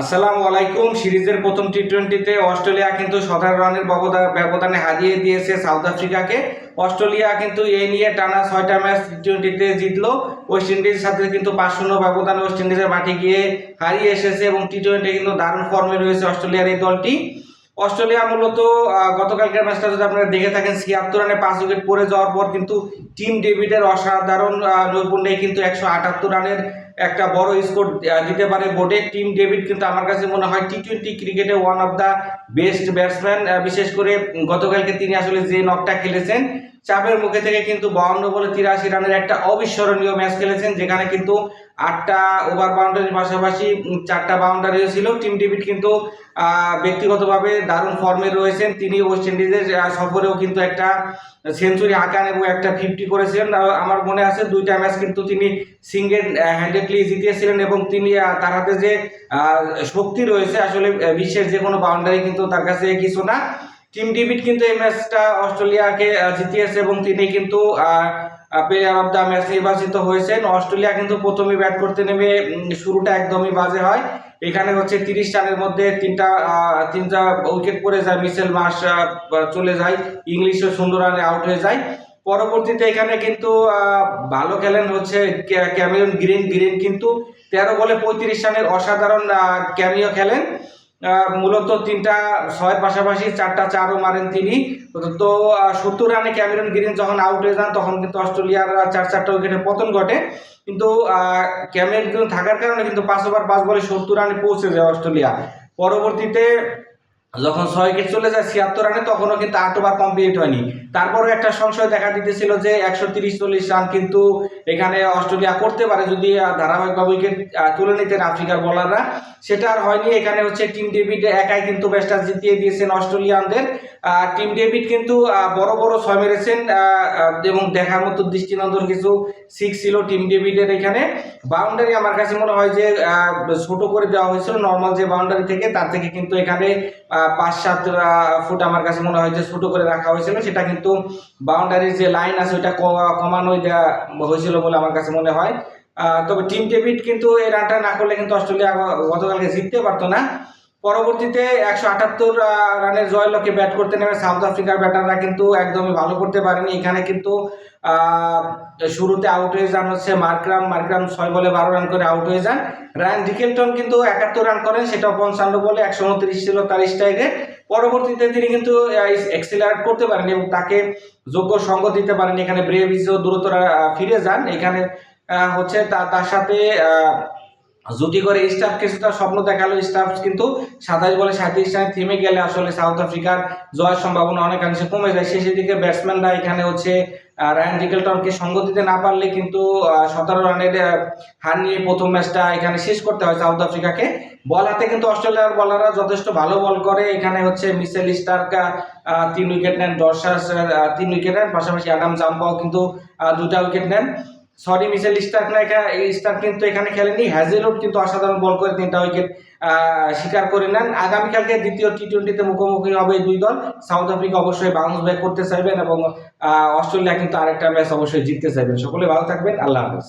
আসসালামু আলাইকুম। সিরিজের প্রথম টি-20তে অস্ট্রেলিয়া কিন্তু 17 রানের ব্যবধানে হারিয়ে দিয়েছে সাউথ আফ্রিকাকে। অস্ট্রেলিয়া কিন্তু এই নিয়ে টানা 6টা ম্যাচ টি-20তে জিতলো। ওয়েস্ট ইন্ডিজের সাথে কিন্তু 5-0 ব্যবধানে ওয়েস্ট ইন্ডিজের মাঠে গিয়ে হারিয়ে এসেছে এবং টি-20 কিন্তু দারুণ ফর্মে রয়েছে অস্ট্রেলিয়ার এই দলটি। অস্ট্রেলিয়া মূলত গতকালকের ম্যাচটা যদি আপনারা দেখে থাকেন, 76 রানে 5 উইকেট পড়ে যাওয়ার পর কিন্তু টিম ডেভিডের অসাধারণ নৈপুণ্যে কিন্তু 178 রানের একটা বড় স্কোর দিতে পারে বোর্ডে। টিম ডেভিড কিন্তু আমার কাছে মনে হয় টি-20 ক্রিকেটে one of the best batsman. বিশেষ করে গতকালকে তিনি আসলে যে নকটা খেলেছেন, চাপের মুখে থেকে কিন্তু 52 বলে 83 রানের একটা অবিস্মরণীয় ম্যাচ খেলেছেন, যেখানে কিন্তু 8টা ওভার বাউন্ডারির পাশাপাশি 4টা বাউন্ডারিও ছিল। টিম ডেভিড কিন্তু ব্যক্তিগতভাবে দারুণ ফর্মে রয়েছেন। তিনি ওয়েস্ট ইন্ডিজের সফরেও কিন্তু একটা সেঞ্চুরি হাঁকান এবং একটা 50 করেছিলেন। আমার মনে আছে 2টা ম্যাচ কিন্তু তিনি সিঙ্গেল হ্যান্ডেডলি জিতিয়েছিলেন এবং তিনি তার হাতে যে শক্তি রয়েছে, আসলে বিশ্বের যে কোনো বাউন্ডারি কিন্তু তার কাছে কিছু না। টিম ডেভিড কিন্তু এই ম্যাচটা অস্ট্রেলিয়াকে জিতিয়েছে এবং তিনি কিন্তু প্লেয়ার অফ দ্য ম্যাচ নির্বাচিত হয়েছেন। অস্ট্রেলিয়া কিন্তু প্রথমে ব্যাট করতে নেমে শুরুটা একদমই বাজে হয়। এখানে হচ্ছে 30 রানের মধ্যে তিনটা উইকেট পড়ে যায়, মিচেল মার্শ চলে যায়, ইংলিশও সুন্দর রানে আউট হয়ে যায়। পরবর্তীতে এখানে কিন্তু ভালো খেলেন হচ্ছে ক্যামেরন গ্রিন কিন্তু 13 বলে 35 রানের অসাধারণ ক্যামিও খেলেন। মূলত 3টা 6-এর পাশাপাশি 4টা 4ও মারেন তিনি। তো 70 রানে ক্যামেরন গ্রিন যখন আউট হয়ে যান, তখন কিন্তু অস্ট্রেলিয়ার 4-4টা উইকেটের পতন ঘটে। কিন্তু ক্যামেরন গ্রিন থাকার কারণে কিন্তু 5 ওভার 5 বলে 70 রানে পৌঁছে যায় অস্ট্রেলিয়া। পরবর্তীতে যখন 6 উইকেট চলে যায় 76 রানে, তখনও কিন্তু 8 ওভার কমপ্লিট হয়নি। তারপরে একটা সংশয় দেখা দিতেছিল যে 130-40 রান কিন্তু এখানে অস্ট্রেলিয়া করতে পারে যদি ধারাবাহিকভাবে উইকেট তুলে নিতেন আফ্রিকার বোলাররা। সেটা আর হয়নি। এখানে হচ্ছে টিম ডেভিড একাই কিন্তু ম্যাচটা জিতিয়ে দিয়েছেন অস্ট্রেলিয়ানদের। টিম ডেভিড কিন্তু বড় বড় 6 মেরেছেন এবং দেখার মতো দৃষ্টিনন্দন কিছু 6 ছিল টিম ডেভিডের। এখানে বাউন্ডারি আমার কাছে মনে হয় যে ছোট করে দেওয়া হয়েছিল নর্মাল যে বাউন্ডারি থেকে, তার থেকে কিন্তু এখানে 5-7 ফুট আমার কাছে মনে হয় যে ছোট করে রাখা হয়েছিল। সেটা কিন্তু বাউন্ডারির যে লাইন আছে ওইটা কমানোই দেওয়া হয়েছিল বলে আমার কাছে মনে হয়। তবে টিম ডেভিড কিন্তু এই রানটা না করলে কিন্তু অস্ট্রেলিয়া গতকালকে জিততে পারতো না। পরবর্তীতে 178 রানের জয় লক্ষ্যে ব্যাট করতে নেমে সাউথ আফ্রিকার ব্যাটাররা কিন্তু একদমই ভালো করতে পারেনি। এখানে কিন্তু শুরুতে আউট হয়ে যান হচ্ছে মার্করাম 6 বলে 12 রান করে আউট হয়ে যান। রায়ান রিকেলটন কিন্তু 71 রান করেন, সেটাও 55 বলে 129 ছিল তার স্ট্রাইক রেট। পরবর্তীতে তিনি কিন্তু এক্সিলারেট করতে পারেন এবং তাকে যোগ্য সঙ্গ দিতে পারেন। এখানে ব্রেভিসও দ্রুত ফিরে যান। এখানে হচ্ছে তার সাথে জুটি করে স্টাফ কিছুটা স্বপ্ন দেখালো। স্টাফ কিন্তু 27 বলে 37 রানে থেমে গেলে আসলে সাউথ আফ্রিকার জয়ের সম্ভাবনা অনেকাংশে কমে যায়। শেষের দিকে ব্যাটসম্যানরা এখানে হচ্ছে রায়ান রিকেলটনকে সঙ্গ দিতে না পারলে কিন্তু 17 রানের হার নিয়ে প্রথম ম্যাচটা এখানে শেষ করতে হয় সাউথ আফ্রিকাকে। বল হাতে কিন্তু অস্ট্রেলিয়ার বলাররা যথেষ্ট ভালো বল করে। এখানে হচ্ছে মিচেল স্টার্ক 3 উইকেট নেন, ডরসাস 3 উইকেট নেন, পাশাপাশি অ্যাডাম জাম্পাও কিন্তু 2টা উইকেট নেন। সরি, মিচেল স্টার্ক না, স্টার্ক কিন্তু এখানে খেলেনি। হ্যাজেলউড কিন্তু অসাধারণ বল করে 3টা উইকেট শিকার করে নেন। আগামীকালকে দ্বিতীয় টি-20তে মুখোমুখি হবে এই দুই দল। সাউথ আফ্রিকা অবশ্যই বাউন্স ব্যাক করতে চাইবেন এবং অস্ট্রেলিয়া কিন্তু আরেকটা ম্যাচ অবশ্যই জিততে চাইবেন। সকলে ভালো থাকবেন। আল্লাহ হাফেজ।